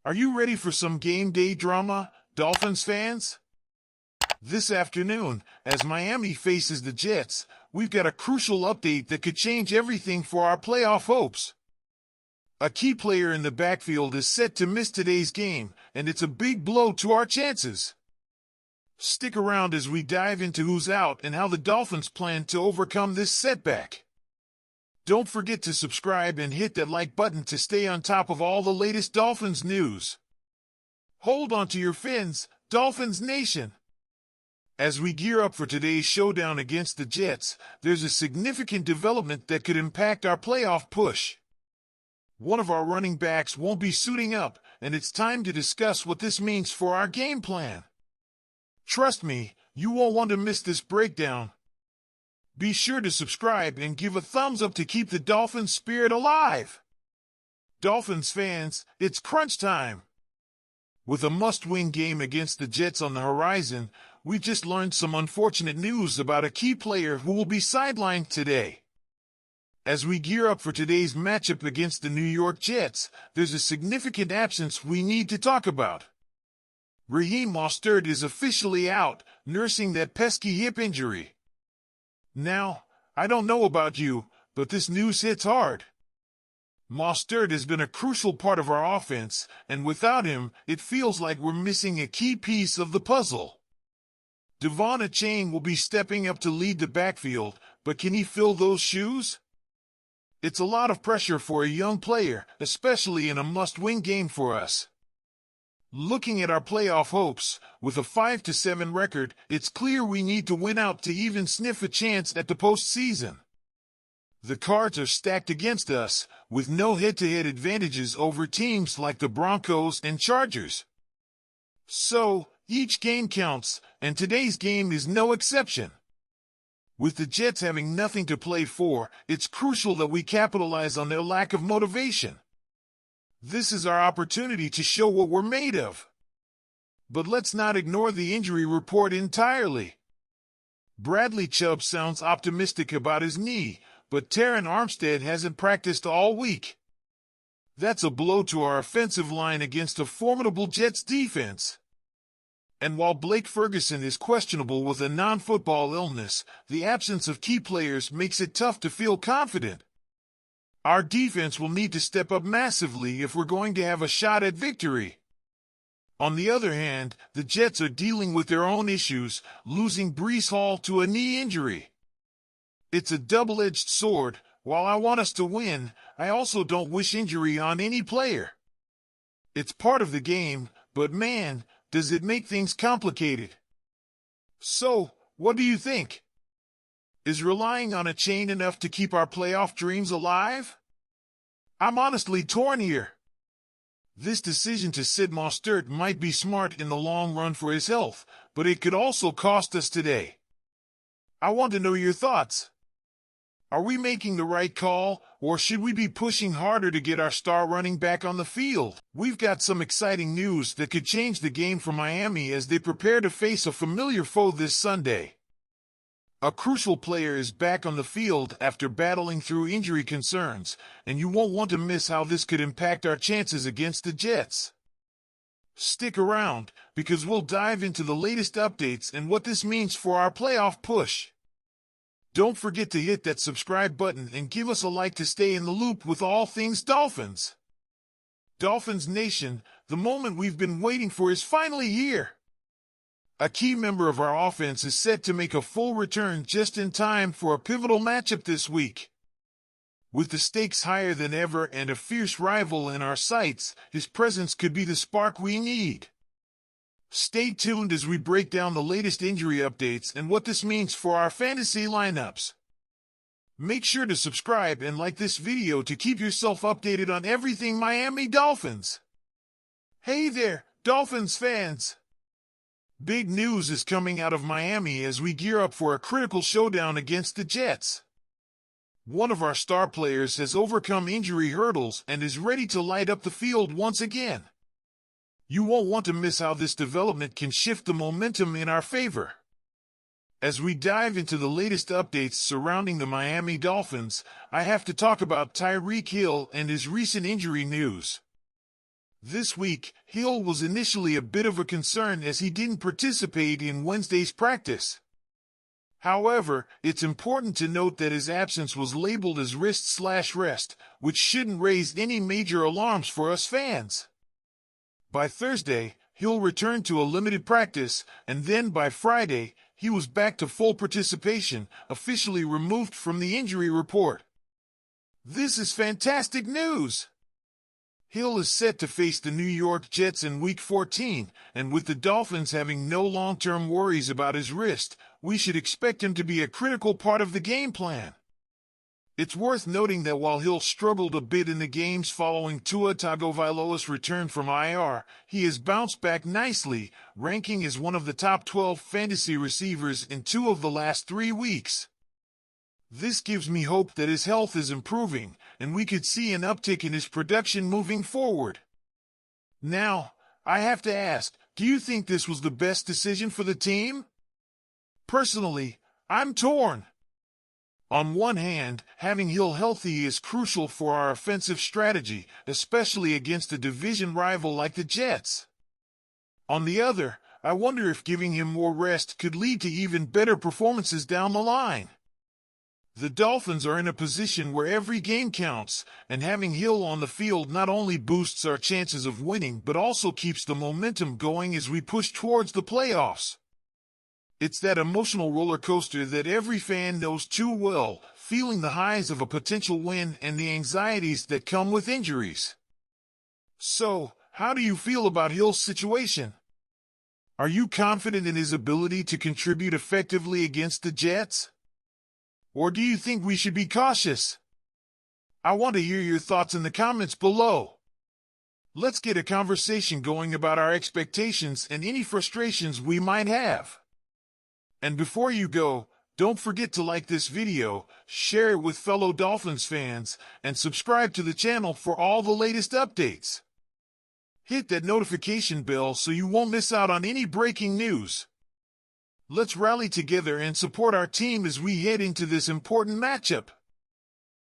Are you ready for some game day drama, Dolphins fans? This afternoon, as Miami faces the Jets, we've got a crucial update that could change everything for our playoff hopes. A key player in the backfield is set to miss today's game, and it's a big blow to our chances. Stick around as we dive into who's out and how the Dolphins plan to overcome this setback. Don't forget to subscribe and hit that like button to stay on top of all the latest Dolphins news. Hold on to your fins, Dolphins Nation! As we gear up for today's showdown against the Jets, there's a significant development that could impact our playoff push. One of our running backs won't be suiting up, and it's time to discuss what this means for our game plan. Trust me, you won't want to miss this breakdown. Be sure to subscribe and give a thumbs up to keep the Dolphins spirit alive. Dolphins fans, it's crunch time. With a must-win game against the Jets on the horizon, we've just learned some unfortunate news about a key player who will be sidelined today. As we gear up for today's matchup against the New York Jets, there's a significant absence we need to talk about. Raheem Mostert is officially out, nursing that pesky hip injury. Now, I don't know about you, but this news hits hard. Mostert has been a crucial part of our offense, and without him, it feels like we're missing a key piece of the puzzle. Devon Achane will be stepping up to lead the backfield, but can he fill those shoes? It's a lot of pressure for a young player, especially in a must-win game for us. Looking at our playoff hopes, with a 5-7 record, it's clear we need to win out to even sniff a chance at the postseason. The cards are stacked against us, with no head-to-head advantages over teams like the Broncos and Chargers. So, each game counts, and today's game is no exception. With the Jets having nothing to play for, it's crucial that we capitalize on their lack of motivation. This is our opportunity to show what we're made of. But let's not ignore the injury report entirely. Bradley Chubb sounds optimistic about his knee, but Terron Armstead hasn't practiced all week. That's a blow to our offensive line against a formidable Jets defense. And while Blake Ferguson is questionable with a non-football illness, the absence of key players makes it tough to feel confident. Our defense will need to step up massively if we're going to have a shot at victory. On the other hand, the Jets are dealing with their own issues, losing Breece Hall to a knee injury. It's a double-edged sword. While I want us to win, I also don't wish injury on any player. It's part of the game, but man, does it make things complicated. So, what do you think? Is relying on Achane enough to keep our playoff dreams alive? I'm honestly torn here. This decision to sit Mostert might be smart in the long run for his health, but it could also cost us today. I want to know your thoughts. Are we making the right call, or should we be pushing harder to get our star running back on the field? We've got some exciting news that could change the game for Miami as they prepare to face a familiar foe this Sunday. A crucial player is back on the field after battling through injury concerns, and you won't want to miss how this could impact our chances against the Jets. Stick around, because we'll dive into the latest updates and what this means for our playoff push. Don't forget to hit that subscribe button and give us a like to stay in the loop with all things Dolphins. Dolphins Nation, the moment we've been waiting for is finally here. A key member of our offense is set to make a full return just in time for a pivotal matchup this week. With the stakes higher than ever and a fierce rival in our sights, his presence could be the spark we need. Stay tuned as we break down the latest injury updates and what this means for our fantasy lineups. Make sure to subscribe and like this video to keep yourself updated on everything Miami Dolphins. Hey there, Dolphins fans! Big news is coming out of Miami as we gear up for a critical showdown against the Jets. One of our star players has overcome injury hurdles and is ready to light up the field once again. You won't want to miss how this development can shift the momentum in our favor. As we dive into the latest updates surrounding the Miami Dolphins, I have to talk about Tyreek Hill and his recent injury news. This week, Hill was initially a bit of a concern as he didn't participate in Wednesday's practice. However, it's important to note that his absence was labeled as wrist/rest, which shouldn't raise any major alarms for us fans. By Thursday, Hill returned to a limited practice, and then by Friday, he was back to full participation, officially removed from the injury report. This is fantastic news! Hill is set to face the New York Jets in Week 14, and with the Dolphins having no long-term worries about his wrist, we should expect him to be a critical part of the game plan. It's worth noting that while Hill struggled a bit in the games following Tua Tagovailoa's return from IR, he has bounced back nicely, ranking as one of the top 12 fantasy receivers in 2 of the last 3 weeks. This gives me hope that his health is improving, and we could see an uptick in his production moving forward. Now, I have to ask, do you think this was the best decision for the team? Personally, I'm torn. On one hand, having Hill healthy is crucial for our offensive strategy, especially against a division rival like the Jets. On the other, I wonder if giving him more rest could lead to even better performances down the line. The Dolphins are in a position where every game counts, and having Hill on the field not only boosts our chances of winning but also keeps the momentum going as we push towards the playoffs. It's that emotional roller coaster that every fan knows too well, feeling the highs of a potential win and the anxieties that come with injuries. So, how do you feel about Hill's situation? Are you confident in his ability to contribute effectively against the Jets? Or do you think we should be cautious? I want to hear your thoughts in the comments below. Let's get a conversation going about our expectations and any frustrations we might have. And before you go, don't forget to like this video, share it with fellow Dolphins fans, and subscribe to the channel for all the latest updates. Hit that notification bell so you won't miss out on any breaking news. Let's rally together and support our team as we head into this important matchup.